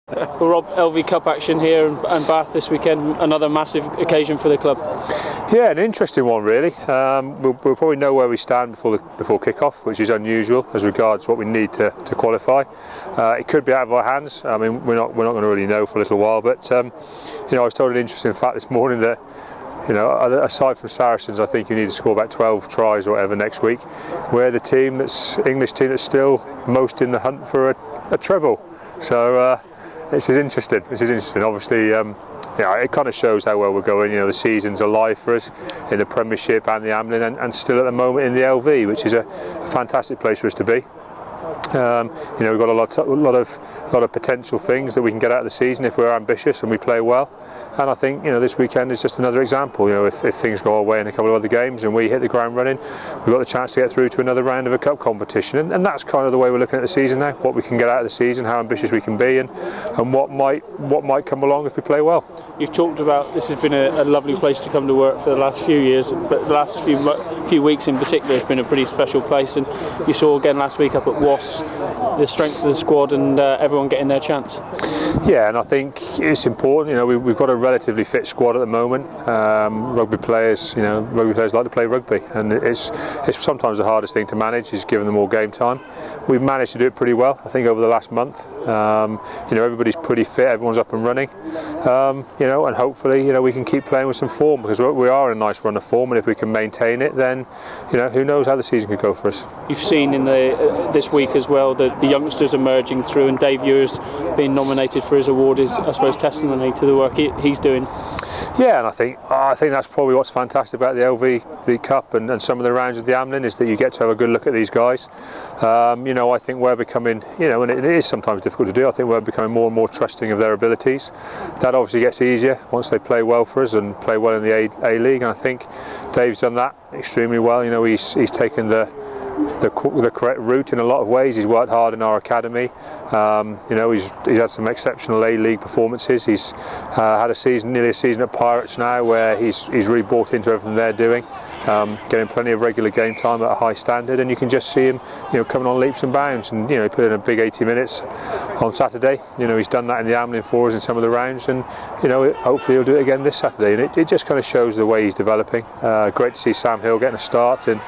Well, Rob, LV Cup action here and Bath this weekend, another massive occasion for the club. Yeah, an interesting one really. We'll probably know where we stand before kick-off, which is unusual as regards what we need to qualify. It could be out of our hands. I mean, we're not going to really know for a little while. But I was told an interesting fact this morning that, aside from Saracens, I think you need to score about 12 tries or whatever next week. We're the English team that's still most in the hunt for a treble. So this is interesting. Obviously, it kind of shows how well we're going. The season's alive for us in the Premiership and the Amlin, and still at the moment in the LV, which is a fantastic place for us to be. We've got a lot of potential things that we can get out of the season if we're ambitious and we play well. And I think this weekend is just another example. If things go our way in a couple of other games and we hit the ground running, we've got the chance to get through to another round of a cup competition. And that's kind of the way we're looking at the season now. What we can get out of the season, how ambitious we can be, and what might come along if we play well. You've talked about this has been a lovely place to come to work for the last few years, but the last few weeks in particular has been a pretty special place. And you saw again last week up at Was the strength of the squad and everyone getting their chance. Yeah, and I think it's important. We've got a relatively fit squad at the moment. Rugby players like to play rugby, and it's sometimes the hardest thing to manage is giving them all game time. We've managed to do it pretty well, I think, over the last month. Everybody's pretty fit, everyone's up and running. And hopefully, we can keep playing with some form, because we are in a nice run of form, and if we can maintain it, then who knows how the season could go for us. You've seen in this week as well the youngsters emerging through, and Dave Ewers being nominated for his award is, I suppose, testimony to the work he's doing. Yeah, and I think that's probably what's fantastic about the LV Cup and some of the rounds of the Amlin, is that you get to have a good look at these guys. I think we're becoming, and it is sometimes difficult to do, I think we're becoming more and more trusting of their abilities. That obviously gets easier once they play well for us and play well in the A-League, and I think Dave's done that extremely well. He's taken the correct route in a lot of ways. He's worked hard in our academy. He's had some exceptional A-League performances. He's had nearly a season at Pirates now, where he's really bought into everything they're doing, getting plenty of regular game time at a high standard, and you can just see him coming on leaps and bounds, and he put in a big 80 minutes on Saturday. He's done that in the Amlin for us in some of the rounds, and hopefully he'll do it again this Saturday, and it just kind of shows the way he's developing. Great to see Sam Hill getting a start and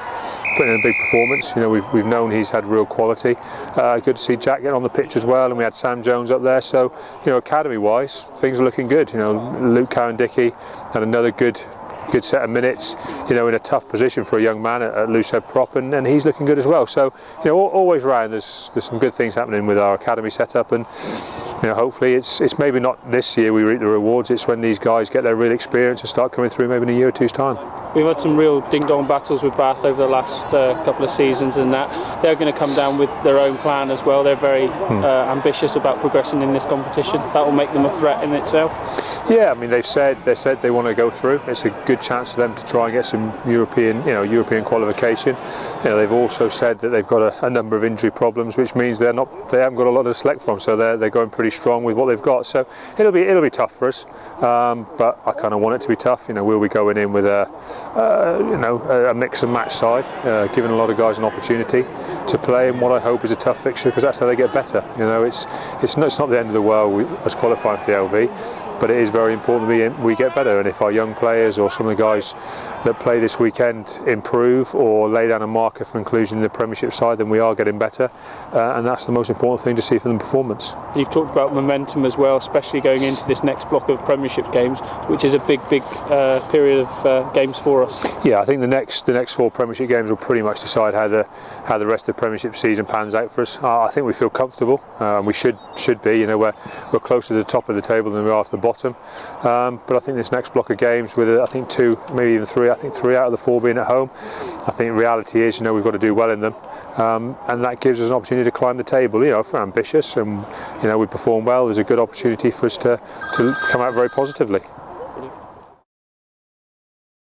putting in a big performance. We've known he's had real quality. Good to see Jack getting on the pitch as well, and we had Sam Jones up there. So academy-wise, things are looking good. Luke Cowan-Dickey had another good set of minutes. In a tough position for a young man at loosehead prop, and he's looking good as well. So always round there's some good things happening with our academy setup, and hopefully it's maybe not this year we reap the rewards. It's when these guys get their real experience and start coming through maybe in a year or two's time. We've had some real ding-dong battles with Bath over the last couple of seasons, and that they're going to come down with their own plan as well. They're very ambitious about progressing in this competition. That will make them a threat in itself. Yeah, I mean they said they want to go through. It's a good chance for them to try and get some European qualification. They've also said that they've got a number of injury problems, which means they haven't got a lot to select from. So they're going pretty strong with what they've got. So it'll be tough for us, but I kind of want it to be tough. We'll be going in with a mix and match side, giving a lot of guys an opportunity to play in what I hope is a tough fixture, because that's how they get better. It's not the end of the world us qualifying for the LV. But it is very important we get better, and if our young players or some of the guys that play this weekend improve or lay down a marker for inclusion in the Premiership side, then we are getting better, and that's the most important thing to see from the performance. You've talked about momentum as well, especially going into this next block of Premiership games, which is a big period of games for us. Yeah, I think the next 4 Premiership games will pretty much decide how the rest of the Premiership season pans out for us. I think we feel comfortable, we should be. We're closer to the top of the table than we are to the bottom, but I think this next block of games, with I think 2, maybe even 3, I think 3 out of the 4 being at home, I think reality is we've got to do well in them, and that gives us an opportunity to climb the table. If we're ambitious and we perform well, there's a good opportunity for us to come out very positively.